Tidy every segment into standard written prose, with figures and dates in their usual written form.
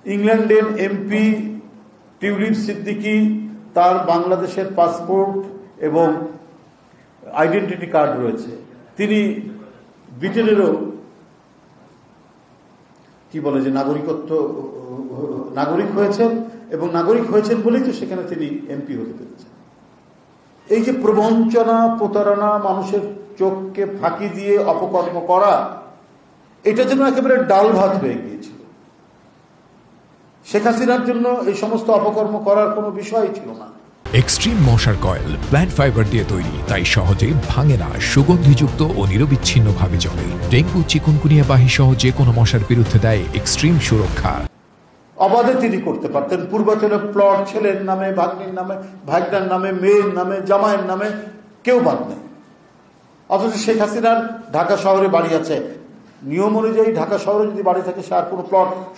ইংল্যান্ডের MP tulip Siddiqui তার বাংলাদেশের পাসপোর্ট এবং আইডেন্টিটি কার্ড রয়েছে। তিনি ব্রিটেনেরও কি বলে যে নাগরিক হয়েছেন, এবং নাগরিক হয়েছেন বলেই তো সেখানে তিনি এমপি হতে পেরেছেন। এই যে প্রবঞ্চনা, প্রতারণা, মানুষের চোখকে ফাঁকি দিয়ে অপকর্ম করা, এটা যেন একেবারে ডাল ভাত হয়ে গিয়েছিল। শেখ হাসিনার জন্য এই সমস্ত অপকর্ম করার কোনো বিষয় ছিল না। এক্সট্রিম মশার কয়েল প্ল্যান্ট ফাইবার দিয়ে তৈরি, তাই সহজে ভাঙে না, সুগন্ধিযুক্ত ও নিরবিচ্ছিন্নভাবে জ্বলে। ডেঙ্গু, চিকুনগুনিয়া বাহি সহ যে কোনো মশার বিরুদ্ধে দেয় এক্সট্রিম সুরক্ষা। অবাধে তিনি করতে পারতেন। পূর্বাচলে প্লট ছেলের নামে, ভাগ্নির নামে, ভাগ্নার নামে, মেয়ের নামে, জামাইয়ের নামে, কেউ বাদ নেই। অথচ শেখ হাসিনার ঢাকা শহরে বাড়ি আছে। নিয়ম অনুযায়ী ঢাকা শহরে যদি বাড়ি থাকে সে আর কোনো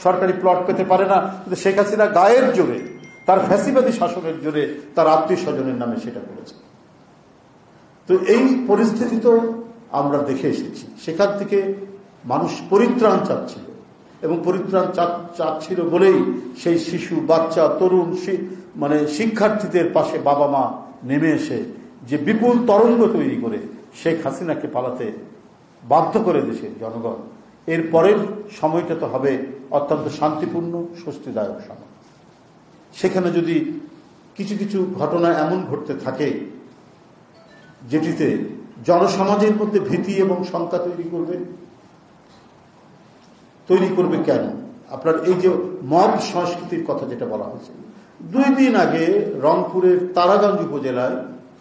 সরকারি প্লট পেতে পারে না, কিন্তু শেখ হাসিনা গায়ের জোরে, তার ফ্যাসিবাদী শাসনের জোরে তার আত্মীয় স্বজনের নামে সেটা করেছে। তো এই পরিস্থিতি তো আমরা দেখে এসেছি। সেখান থেকে মানুষ পরিত্রাণ চাচ্ছিল, এবং পরিত্রাণ চাচ্ছিল বলেই সেই শিশু, বাচ্চা, তরুণ, শিক্ষার্থীদের পাশে বাবা মা নেমে এসে যে বিপুল তরঙ্গ তৈরি করে শেখ হাসিনাকে পালাতে বাধ্য করে দেশের জনগণ, এর পরের সময়টা তো হবে অত্যন্ত শান্তিপূর্ণ, স্বস্তিদায়ক সময়। সেখানে যদি কিছু কিছু ঘটনা এমন ঘটতে থাকে যেটিতে জনসমাজের মধ্যে ভীতি এবং শঙ্কা তৈরি করবে কেন? আপনার এই যে মব সংস্কৃতির কথা যেটা বলা হয়েছে, 2 দিন আগে রংপুরের তারাগঞ্জ উপজেলায়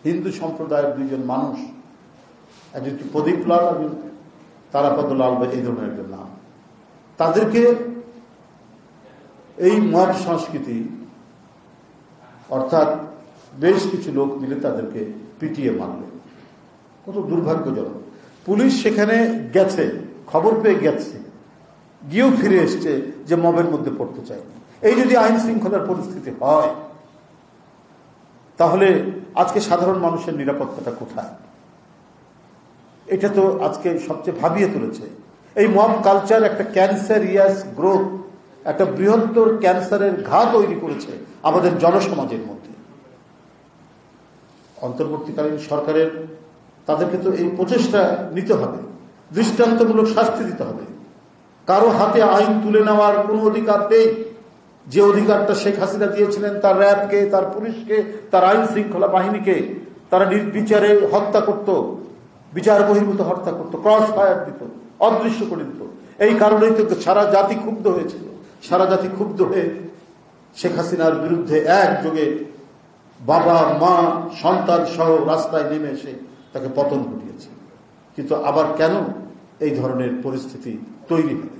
হিন্দু সম্প্রদায়ের 2 জন মানুষ, একজন প্রদীপ লাল, একজন তারাপদ লাল, এই ধরনের একজন নাম, তাদেরকে এই মব সংস্কৃতি অর্থাৎ বেশ কিছু লোক মিলে তাদেরকে পিটিয়ে মারল। কত দুর্ভাগ্যজনক। পুলিশ সেখানে গেছে, খবর পেয়ে গেছে, গিয়েও ফিরে এসছে যে মবের মধ্যে পড়তে চায়নি। এই যদি আইন শৃঙ্খলার পরিস্থিতি হয়, তাহলে আজকে সাধারণ মানুষের নিরাপত্তাটা কোথায়? এটা তো আজকে সবচেয়ে ভাবিয়ে তুলেছে। এই মব কালচার একটা ক্যান্সারিয়াস গ্রোথ, একটা বৃহত্তর ক্যান্সারের ঘা তৈরি করেছে আমাদের জনসমাজের মধ্যে। অন্তর্বর্তীকালীন সরকারের তাদেরকে তো এই প্রচেষ্টা নিতে হবে, দৃষ্টান্তমূলক শাস্তি দিতে হবে। কারো হাতে আইন তুলে নেওয়ার কোনো অধিকার নেই। যে অধিকারটা শেখ হাসিনা দিয়েছিলেন তার র্যাবকে, তার পুলিশকে, তার আইন শৃঙ্খলা বাহিনীকে, তারা নির্বিচারে হত্যা করত, বিচার বহির্ভূত হত্যা করত, ক্রস ফায়ার দিত, অদৃশ্য করে দিত। এই কারণেই তো সারা জাতি ক্ষুব্ধ হয়েছিল। সারা জাতি ক্ষুব্ধ হয়ে শেখ হাসিনার বিরুদ্ধে একযোগে বাবা, মা, সন্তান সহ রাস্তায় নেমে এসে তাকে পতন ঘটিয়েছে। কিন্তু আবার কেন এই ধরনের পরিস্থিতি তৈরি হবে?